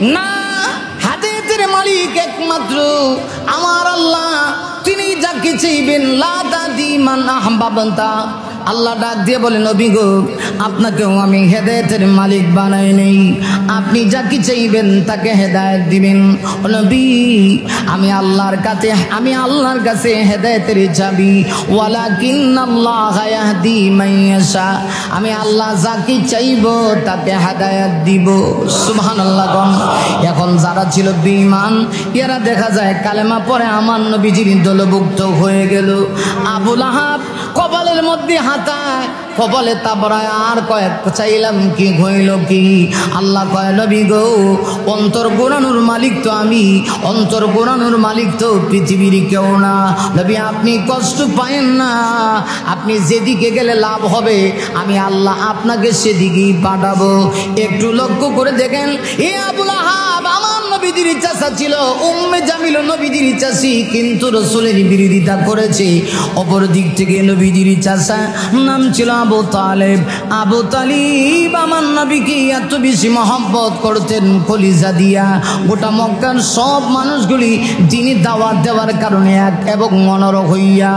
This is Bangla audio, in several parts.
না, হেদায়েতের মালিক একমাত্র আমার আল্লাহ, তিনি যাকে চাইবেন লা তাহদি মান আহবাবতা। আল্লাহ ডাক দিয়ে বলে, নবী গো, আপনাকেও আমি হেদায়েতের মালিক বানাই নেই, আপনি যাকে চাইবেন তাকে হেদায়েত দিবেন। নবী, আমি আল্লাহর কাছে হেদায়েতের চাবি, ওয়ালাকিন্নাল্লাহা ইয়াহদি মান ইয়াশা, আমি আল্লাহ যাকে চাইব তাকে হেদায়েত দিব। সুবহানাল্লাহ। এখন যারা ছিল বেঈমান, এরা দেখা যায় কালেমা পড়ে আমার নবীজির দলভুক্ত হয়ে গেল। আবু লাহাব কপালের মধ্যে হাতায়, কপালে তাবড়ায়, আর কয়েক চাইলাম কি হইল কি? আল্লাহ কয়, নবী গো, অন্তর গোড়ানোর মালিক তো আমি, অন্তর গোড়ানোর মালিক তো পৃথিবীর কেউ না। নবী, আপনি কষ্ট পায়েন না, আপনি যেদিকে গেলে লাভ হবে আমি আল্লাহ আপনাকে সেদিকেই পাঠাবো। একটু লক্ষ্য করে দেখেন, এ আবু লাহাব আমার নবীজির চাচা ছিল, উম্মে জামিল নবীজির চাচি, কিন্তু রাসূলের বিরোধিতা করেছে। অপর দিক থেকে নবীজির চাচা নাম ছিল আবু তালেব। আবু তালিব আমার নবীকে এত বেশি মহব্বত করতেন কলিজা দিয়া, গোটা মক্কার সব মানুষগুলি তিনি দাওয়াত দেওয়ার কারণে এক এবং মনোরক হইয়া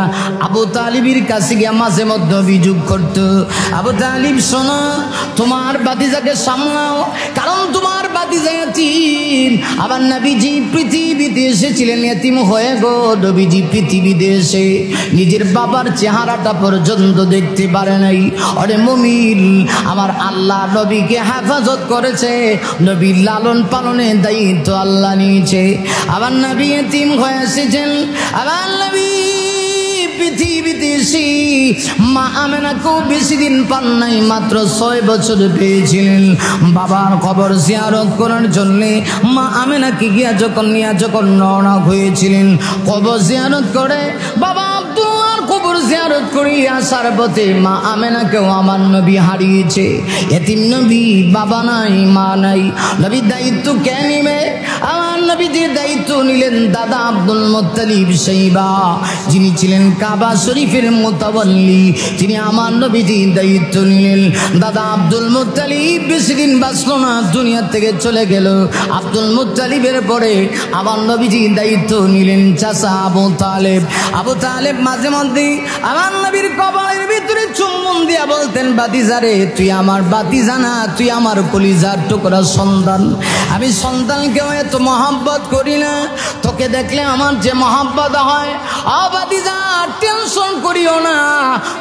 আবু তালিবের কাছে গিয়া মাঝে মধ্যে অভিযোগ করত, আবু তালিব শোনো, তোমার বাতিজাকে সামলাও, কারণ তোমার বাতিজা এতিম। আবার নবীজি পৃথিবীতে এসেছিলেন এতিম হয়ে গো। নবীজি পৃথিবীতে এসে নিজের বাবার চেহারাটা পর্যন্ত দেখতে পারে নাই। আরে মুমিন, আমার আল্লাহ নবীকে হেফাজত করেছে, নবীর লালন পালনের দায়িত্ব আল্লাহ নিয়েছে। আবার নবী এতিম হয়ে এসেছেন, আবার নবী পৃথিবীতে এসে মা আমেনাকেও বেশি দিন পান নাই, মাত্র 6 বছর পেয়েছিলেন। বাবার কবর জিয়ারত করার জন্য মা আমেনাকে গিয়া যখন রওনা হয়েছিলেন, কবর জিয়ারত করে বাবা আব্দুল্লাহর কবর জিয়ারত করে আসার পথে মা আমেনাকেও আমার নবী হারিয়েছে। এতিম নবী, বাবা নাই, মা নাই, নবীর দায়িত্ব কে নিবে? আমার নবীজির দায়িত্ব নিলেন দাদা আব্দুল মুত্তালিব সাইবা, যিনি ছিলেন কাবা শরীফের মুতাওয়াল্লি, তিনি আমার নবীজির দায়িত্ব নিলেন। দাদা আব্দুল মুত্তালিব বেশি দিন বাঁচল না, দুনিয়া থেকে চলে গেল। আব্দুল মুত্তালিবের পরে আমার নবীজির দায়িত্ব নিলেন চাচা আবু তালেব। আবু তালেব মাঝে মধ্যে আমার নবীর কবরের ভিতরে চুম্বন দিয়া বলতেন, বাতিজারে, তুই আমার বাতিজা না, তুই আমার কলিজার টুকরা সন্তান। আমি সন্তানকেও এত মহব্বত করি না, তোকে দেখলে আমার যে মহব্বত হয়। বাতিজা, টেনশন করিও না,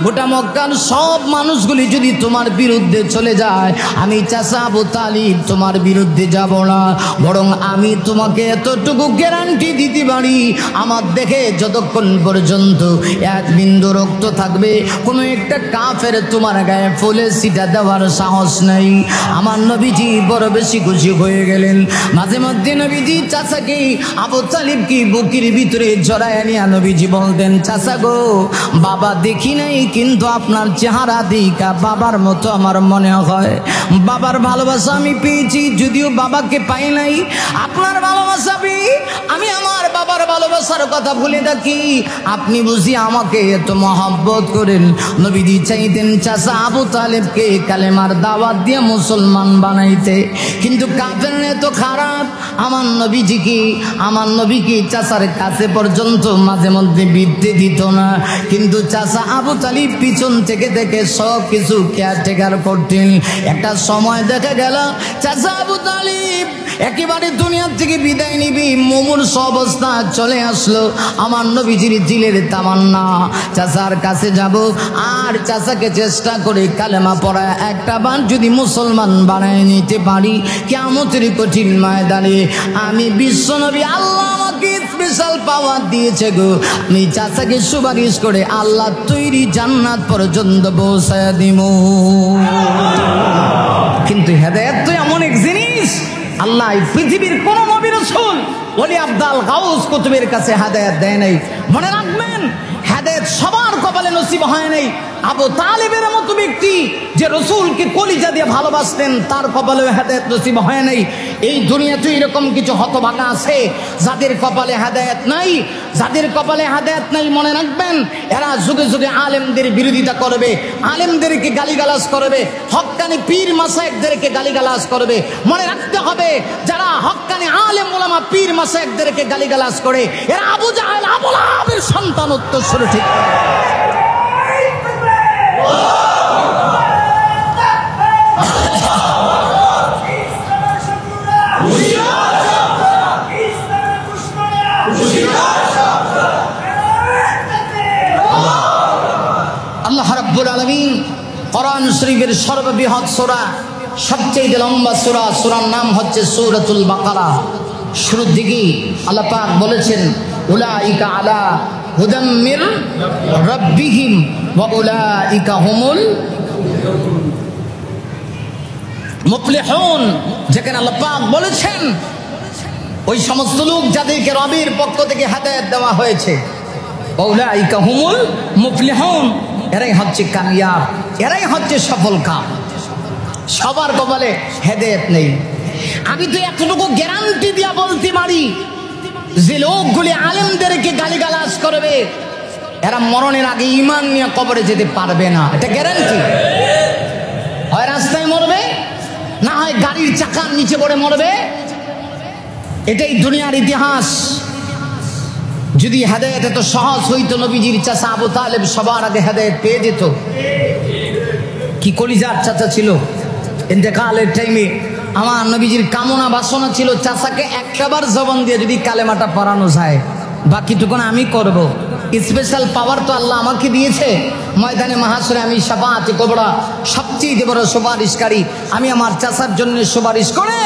গোটা মক্কার সব মানুষগুলি যদি তোমার বিরুদ্ধে চলে যায়, আমি চাচা আবু তালিব তোমার বিরুদ্ধে যাব না, বরং আমি তোমাকে এতটুকু গ্যারান্টি দিতে পারি, আমার দেখে যতক্ষণ পর্যন্ত এক বিন্দু রক্ত থাকবে, কোনো একটা কাফের তোমার গায়ে ফুলে ছিটা দেওয়ার সাহস নাই। আমার নবীজি বড় বেশি খুশি হয়ে গেলেন। মাঝে মধ্যে নবীজি চাচাকে আবু তালিবকে বুকের ভিতরে জড়ায় নিয়ে নবীজি বলতেন, চাচা গো, বাবা দেখি নাই, কিন্তু আপনার চেহারা দেখা বাবার মতো আমার মনে হয়। বাবার ভালোবাসা আমি পেয়েছি, যদিও বাবাকে পাই নাই। আপনার ভালোবাসা পেয়ে আমি আমার বাবার ভালোবাসার কথা ভুলে থাকি। আপনি বুঝি আমাকে এত মহব্বত করেন। নবীজি চাইতেন চাচা আবু তালেবকে কালেমার দাওয়াত দিয়ে মুসলমান বানাইতে, কিন্তু কাফের এত খারাপ। আমার নবীকে চাচার কাছে পর্যন্ত মাঝে মধ্যে বিদ্যে দিত না, কিন্তু চাচা আবু তালিব পিছন থেকে দেখে সব কিছু কেয়ারটেকার করতেন। একটা সময় দেখা গেল চাচা আবু তালিব একেবারে দুনিয়া থেকে বিদায় নিবি, মুমূর্ষ অবস্থা চলে আসলো। আমার নবীজির দিলের তামান্না চাচার কাছে যাব, আর চাচাকে চেষ্টা করে কালেমা পড়া একটা বার যদি মুসলমান বানায় নিতে পারি, কিয়ামতের কঠিন ময়দানে আমি বিশ্বনবী, আল্লাহ আমাকে স্পেশাল পাওয়ার দিয়েছে গো, আমি চাচাকে সুপারিশ করে আল্লাহ তৈরি জান্নাত পর্যন্ত পৌঁছায় দিব। কিন্তু হেদায়েত তো এমন এক জিনিস, আল্লাহ পৃথিবীর কোন নবী রাসূল ওলি আব্দাল গাউস কুতুবের কাছে হেদায়েত দেয় নাই। মনে রাখবেন, হেদায়েত সবার কপালে নসিব হয় নাই। আবু তালেবের মতো ব্যক্তি যে রসুলকে কলিজা দিয়ে ভালোবাসতেন তার কপালে হেদায়েত নসিব হয় নাই। এই দুনিয়াতে এরকম কিছু হতভাগা আছে যাদের কপালে হেদায়েত নাই। যাদের কপালে হেদায়েত নাই মনে রাখবেন এরা যুগে যুগে আলেমদের বিরোধিতা করবে, আলেমদেরকে গালিগালাজ করবে, হক্কানি পীর মাশায়েখদেরকে গালিগালাজ করবে। মনে রাখতে হবে যারা হক্কানি আলেম ওলামা পীর মাশায়েখদেরকে গালিগালাজ করে এরা আবু জাহেল আবু লাহাবের সন্তান। উত্তরসূরি ঠিক আল্লাহ রাব্বুল আলামিন কোরআন শরীফের সর্ববৃহৎ সূরা, সবচেয়ে লম্বা সূরা, সূরার নাম হচ্ছে সূরাতুল বাকারা। শুরুর দিকেই আল্লাহ পাক বলেছেন উলাইকা আলা হুদাম মির রাব্বিহিম ওয়া উলাইকা হুমুল মুফলিহুন। যেখানে আল্লাহ পাক বলেছেন ওই সমস্ত লোক যাদেরকে রবের পক্ষ থেকে হেদায়েত দেওয়া হয়েছে, উলাইকা হুমুল মুফলিহুন, এরাই হচ্ছে কামিয়াব, এরাই হচ্ছে সফল কাম। সবার কপালে হেদায়েত নেই। আমি তো এতটুকু গ্যারান্টি দিয়া বলতে পারি যে লোকগুলি আলেমদেরকে গালিগালাজ করবে এরা মরণের আগে ঈমান নিয়ে কবরে যেতে পারবে না, এটা গ্যারান্টি। হয় রাস্তায় মরবে, না হয় গাড়ির চাকার নিচে পড়ে মরবে। এটাই দুনিয়ার ইতিহাস। যদি হেদায়েত এত সহজ হইতো নবীজির চাচা আবু তালেব সবার আগে হেদায়েত পেয়ে যেত। কি কলিজার চাচা ছিল। ইন্তেকালের টাইমে আমার নবীজির কামনা বাসনা ছিল চাচাকে একবার জবান দিয়ে যদি কালেমাটা পড়ানো যায় বাকিটুকুন আমি করব। স্পেশাল পাওয়ার তো আল্লাহ আমাকে দিয়েছে। ময়দানে মাহাশরে আমি শাফাআতে কুবরা সবচেয়ে বড় সুপারিশকারী। আমি আমার চাচার জন্য সুপারিশ করে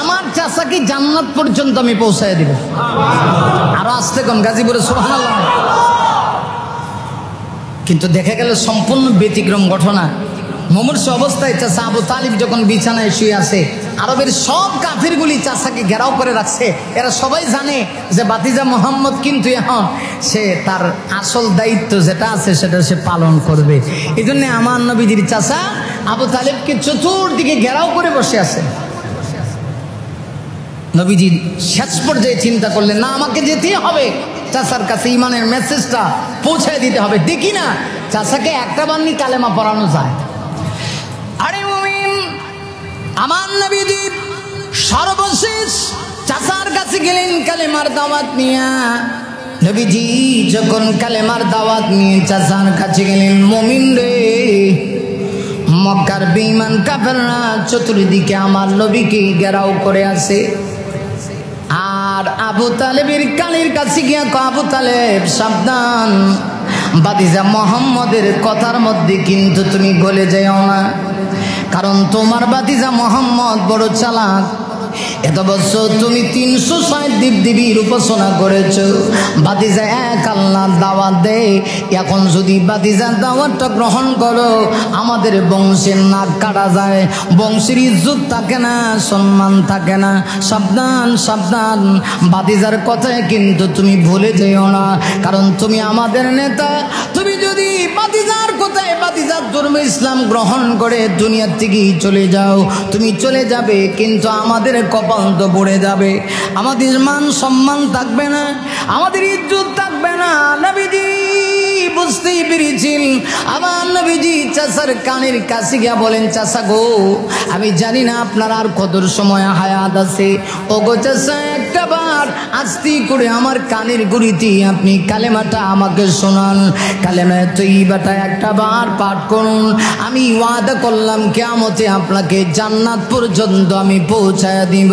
আমার চাচাকে জান্নাত পর্যন্ত আমি পৌঁছায় দিব। আরো আসতে কোন গাজীপুরে সুবহানাল্লাহ। কিন্তু দেখা গেল সম্পূর্ণ ব্যতিক্রম ঘটনা। মুমূর্ষ অবস্থায় চাচা আবু তালিব যখন বিছানায় শুয়ে আছে, আরবের সব কাফিরগুলি চাচাকে ঘেরাও করে রাখছে। এরা সবাই জানে যে বাতিজা মোহাম্মদ কিন্তু এখন সে তার আসল দায়িত্ব যেটা আছে সেটা সে পালন করবে। এই জন্য আমার নবীজির চাচা আবু তালিবকে চতুর্দিকে ঘেরাও করে বসে আছে। নবীজি শেষ পর্যায়ে চিন্তা করলেন না আমাকে যেতেই হবে, চাচার কাছে ইমানের মেসেজটা পৌঁছায় দিতে হবে। দেখি না চাচাকে একটা বান্নি কালেমা পড়ানো যায়। আরে মুমিন, আমার নবীজি সর্বশেষ চাচার কাছে গেলেন কালেমার দাওয়াত নিয়ে। নবীজি যখন কালেমার দাওয়াত নিয়ে চাচার কাছে গেলেন, মুমিন রে, মক্কার বেঈমান কাফেররা চতুর্দিকে আমার নবীকে ঘেরাও করে আছে। আর আবু তালেবের কানের কাছে গিয়া আবু তালেব সাবধান, বাতিজা মোহাম্মদের কথার মধ্যে কিন্তু তুমি গলে যাও না, কারণ তোমার বাতিজা মোহাম্মদ বড় চালাক। এত বছর তুমি 360 দেবদেবীর উপাসনা করেছ, বাতিজা এক আল্লাহর দাওয়াত দে। এখন যদি বাতিজার দাওয়াতটা গ্রহণ করো আমাদের বংশের নাক কাটা যায়, বংশের ইজ্জত থাকে না, সম্মান থাকে না। সাবধান সাবধান, বাতিজার কথায় কিন্তু তুমি ভুলে যেও না, কারণ তুমি আমাদের নেতা। তুমি যদি বাতিজার কথায় বাতিজার ধর্ম ইসলাম গ্রহণ করে দুনিয়ার থেকেই চলে যাও, তুমি চলে যাবে কিন্তু আমাদের কপাল তো পড়ে যাবে, আমাদের মান সম্মান থাকবে না, আমাদের ইজ্জত থাকবে না। নবীজি বুঝতেই পেরেছেন। আমার নবীজি চাচার কানের কাছে গিয়া বলেন, চাচা গো, আমি জানি না আপনার আর কতর সময় হায়াত আছে। ও গো চাচা, একটা বার আস্তে করে আমার কানের গুড়িতে আপনি কালেমাটা আমাকে শোনান। কালেমা তৈবাটা একটা বার পাঠ করুন। আমি ওয়াদা করলাম কিয়ামতে আপনাকে জান্নাত পর্যন্ত আমি পৌঁছায় দিব।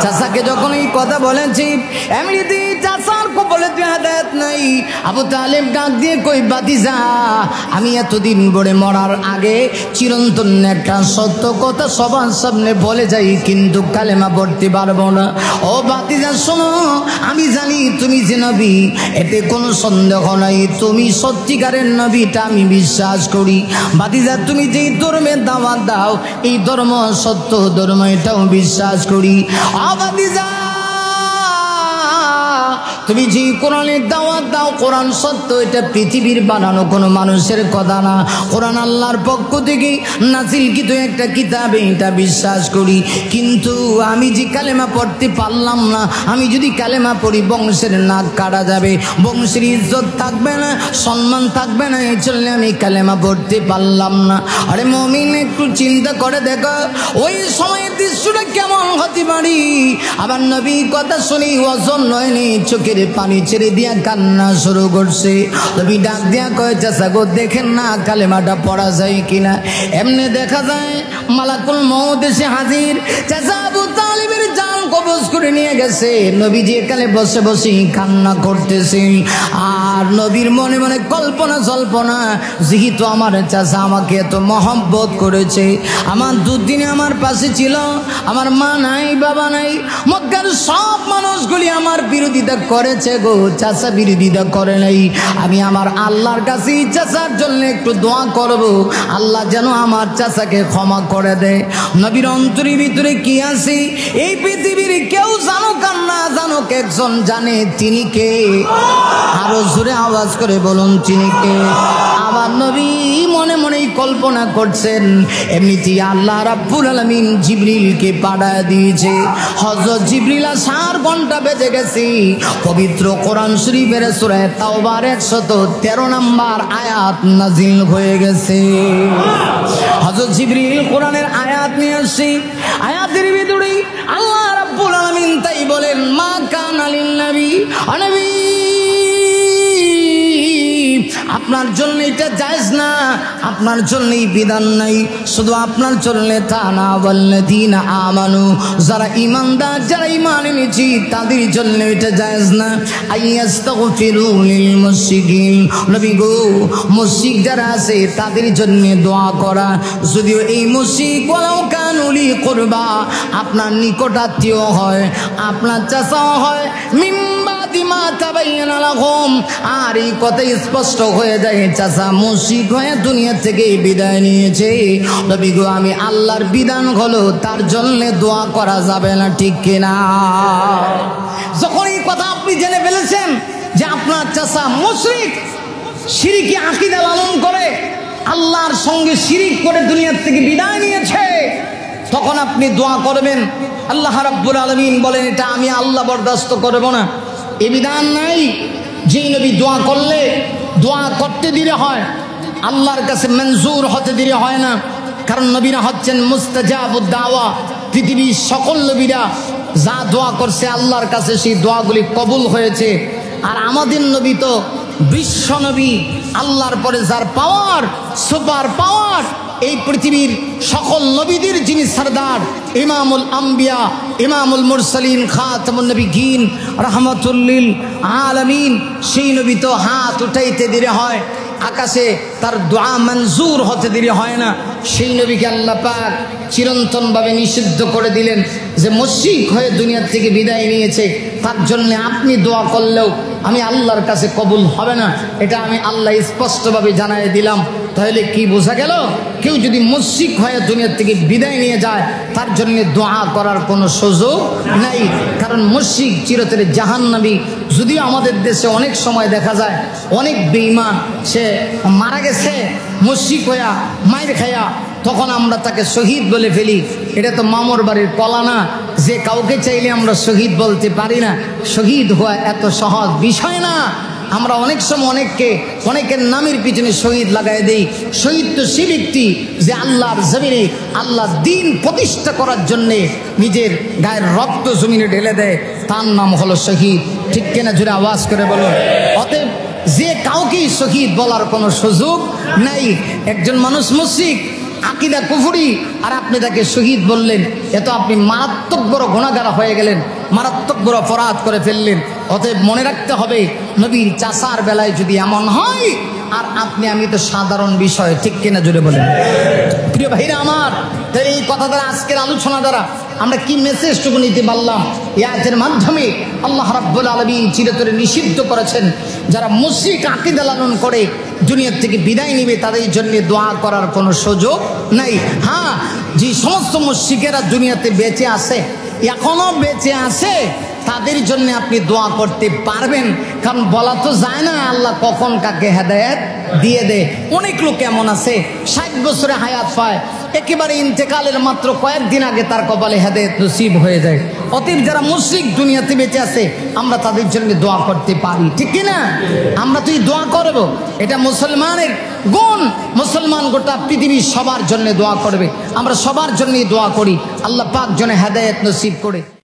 চাচাকে যখন এই কথা বলেছি এমনিতেই চাচার কপালে তুই হেদায়েত নাই। আবু তালেব ডাক দিয়ে কই, বাতিজা, আমি এতদিন বড়ে মরার আগে চিরন্তন একটা সত্য কথা সবার সামনে বলে যাই, কিন্তু কালেমা পড়তে পারবো না। ও বাতিজা শোনো, আমি জানি তুমি যে নবী, এতে কোনো সন্দেহ নাই, তুমি সত্যিকারের নবীটা আমি বিশ্বাস করি। বাতিজা, তুমি যেই ধর্মের দাওয়াত দাও এই ধর্ম সত্য ধর্ম, এটাও বিশ্বাস করি। বাতিজা, তুমি যে কোরআনের দাওয়াত দাও কোরআন সত্য, এটা পৃথিবীর বানানো কোনো মানুষের কথা না, কোরআন আল্লাহর পক্ষ থেকে নাজিলকৃত একটা কিতাব, এটা বিশ্বাস করি। কিন্তু আমি যে কালেমা পড়তে পারলাম না, আমি যদি কালেমা পড়ি বংশের নাক কাটা যাবে, বংশের ইজ্জত থাকবে না, সম্মান থাকবে না, এই জন্য আমি কালেমা পড়তে পারলাম না। আরে মুমিন একটু চিন্তা করে দেখো ওই সময়ের দৃশ্যটা কেমন হতে পারি। আবার নবী কথা শুনি ওজন নয়নি চোখের পানি ছেড়ে দিয়া কান্না শুরু করছে। নবী ডাক দিয়া কয় চাচা গো দেখেন না কালেমাটা পড়া যায় কিনা। এমনি দেখা যায় মালাকুল মউত এসে হাজির, চাচা আবু তালিবের জান কবজ করে নিয়ে গেছে। নবীজি এখানে বসে বসে কান্না করতেছে, আর নবীর মনে মনে কল্পনা জল্পনা, যেহেতু আমার চাচা আমাকে এত মহব্বত করেছে, আমার দুদিনে আমার পাশে ছিল, আমার মা নাই বাবা নাই, মক্কার সব মানুষগুলি আমার বিরোধিতা করেছে গো, চাচা বিরোধিতা করে নাই। আমি আমার আল্লাহর কাছে চাচার জন্য একটু দোয়া করব, আল্লাহ যেন আমার চাচাকে ক্ষমা করে দেয়। নবীর অন্তরের ভিতরে কি আছে এই পৃথিবীর কেউ জানুক আর না জানুক, একজন জানে, তিনি কে? আরো জোরে আওয়াজ করে বলুন তিনি কে? আবার নবী মনে মনেই কল্পনা করছেন, এমনিতেই আল্লাহ রাব্বুল আলামিন জিবরিলকে পাঠায় দিয়েছে। হযরত জিবরিল 4 ঘন্টা বেজে গেছে, পবিত্র কোরআন শরীফের সূরা তাওবার 113 নম্বর আয়াত নাজিল হয়ে গেছে। হযরত জিবরিল কোরআনের আয়াত নিয়ে আসছে, আয়াতের ভিতরে আল্লাহ রাব্বুল আলামিন তাই বলেন, মা কানা লিন নবী, নবী আপনার জন্য এটা জায়েজ না, আপনার জন্যই বিধান নাই, শুধু আপনার জন্য তা না, ওয়াল্লাযীনা আমানু, যারা ঈমানদার, যারা ঈমান এনেছি তাদের জন্য এটা জায়েজ না, আইয়াস্তাগফিরু লিল মুশরিকিন, নবী গো মুশরিক যারা আছে তাদের জন্য দোয়া করা, যদিও এই মুশরিক ওয়ালাউ কানু লি কুরবা, আপনার নিকটাত্মীয় হয়, আপনার চাচাও হয়, মিম্মা তাবায়্যানা লাহুম, আর এই কথা স্পষ্ট হয়ে যায় চাচা মুশরিক হয়ে দুনিয়া থেকে বিদায় নিয়েছে। নবী গো আমি আল্লাহর বিধান হলো তার জন্য দোয়া করা যাবে না, ঠিক কিনা? যখন এই কথা আপনি জেনে ফেলেছেন যে আপনার চাচা মুশরিক, শিরকি আকীদা লালন করে, আল্লাহর সঙ্গে শিরিক করে দুনিয়া থেকে বিদায় নিয়েছে, তখন আপনি দোয়া করবেন। আল্লাহ রাব্বুল আলামিন বলেন এটা আমি আল্লাহ বরদাস্ত করব না, এ বিধান নাই। যেই নবী দোয়া করলে দোয়া করতে দিলে হয়, আল্লাহর কাছে মঞ্জুর হতে দিলে হয় না, কারণ নবীরা হচ্ছেন মুস্তাজাবুদ দাওয়া। পৃথিবীর সকল নবীরা যা দোয়া করছে আল্লাহর কাছে সেই দোয়াগুলি কবুল হয়েছে। আর আমাদের নবী তো বিশ্ব নবী, আল্লাহর পরে যার পাওয়ার, সুপার পাওয়ার, এই পৃথিবীর সকল নবীদের যিনি সরদার, ইমামুল আম্বিয়া, ইমামুল মুরসালিন, খাতামুন নবিয়্যিন, রাহমাতুল লিল আলামিন, সেই নবী তো হাত উঠাইতে দিলে হয়, আকাশে তার দোয়া মঞ্জুর হতে দিলে হয় না। সেই নবীকে আল্লাহ পাক চিরন্তনভাবে নিষিদ্ধ করে দিলেন যে মুশরিক হয়ে দুনিয়া থেকে বিদায় নিয়েছে, তার জন্য আপনি দোয়া করলেও আমি আল্লাহর কাছে কবুল হবে না, এটা আমি আল্লাহ স্পষ্টভাবে জানাই দিলাম। তাহলে কি বোঝা গেল? কেউ যদি মুশরিক হয়ে দুনিয়া থেকে বিদায় নিয়ে যায় তার জন্য দোয়া করার কোনো সুযোগ নাই, কারণ মুশরিক চিরতরে জাহান্নামী। যদিও আমাদের দেশে অনেক সময় দেখা যায় অনেক বেঈমান সে মারা গেছে মুশরিক হইয়া, মায়ের খাইয়া, তখন আমরা তাকে শহীদ বলে ফেলি। এটা তো মামর বাড়ির কলা না যে কাউকে চাইলে আমরা শহীদ বলতে পারি না। শহীদ হওয়া এত সহজ বিষয় না। আমরা অনেক সময় অনেকের নামের পিছনে শহীদ লাগাই দেই। শহীদ তো সে ব্যক্তি যে আল্লাহর জমিনে আল্লাহর দ্বীন প্রতিষ্ঠা করার জন্যে নিজের গায়ের রক্ত জমিনে ঢেলে দেয়, তার নাম হলো শহীদ। ঠিক কিনা? জোরে আওয়াজ করে বলো। অতএব যে কাউকেই শহীদ বলার কোনো সুযোগ নাই। একজন মানুষ মুশরিক, আকীদা কুফরি, আর আপনি তাকে শহীদ বললেন, এত আপনি মারাত্মক বড় গুনাহগার হয়ে গেলেন, মারাত্মক বড় অপরাধ করে ফেললেন। অতএব মনে রাখতে হবে নবীর চাচার বেলায় যদি এমন হয়, আর আপনি আমি তো সাধারণ বিষয়। ঠিক কিনা? জুড়ে বলেন। প্রিয় ভাইরা আমার, তাহলে এই কথা দ্বারা, আজকের আলোচনা দ্বারা আমরা কি মেসেজটুকু নিতে পারলাম? এই আয়াতের মাধ্যমে আল্লাহ রাব্বুল আলামিন চিরতরে নিষিদ্ধ করেছেন যারা মুশরিক আকীদা লালন করে দুনিয়া থেকে বিদায় নেবে তাদের জন্য দোয়া করার কোনো সুযোগ নাই। হ্যাঁ, যে সমস্ত মুশরিকেরা দুনিয়াতে বেঁচে আছে, এখনো বেঁচে আছে, তাদের জন্য আপনি দোয়া করতে পারবেন, কারণ বলা তো যায় না আল্লাহ কখন কাকে হেদায়েত দিয়ে দেয়। অনেক লোক এমন আছে 60 বছরে হায়াত পায়, একেবারে ইন্তেকালের মাত্র কয়েকদিন আগে তার কপালে হেদায়েত নসিব হয়ে যায়। অতএব যারা মুশরিক দুনিয়াতে বেঁচে আছে আমরা তাদের জন্য দোয়া করতে পারি, ঠিক কি না? আমরা তুই দোয়া করব, এটা মুসলমানের গুণ। মুসলমান গোটা পৃথিবীর সবার জন্য দোয়া করবে। আমরা সবার জন্যই দোয়া করি, আল্লাহ পাক যেন হেদায়েত নসিব করে।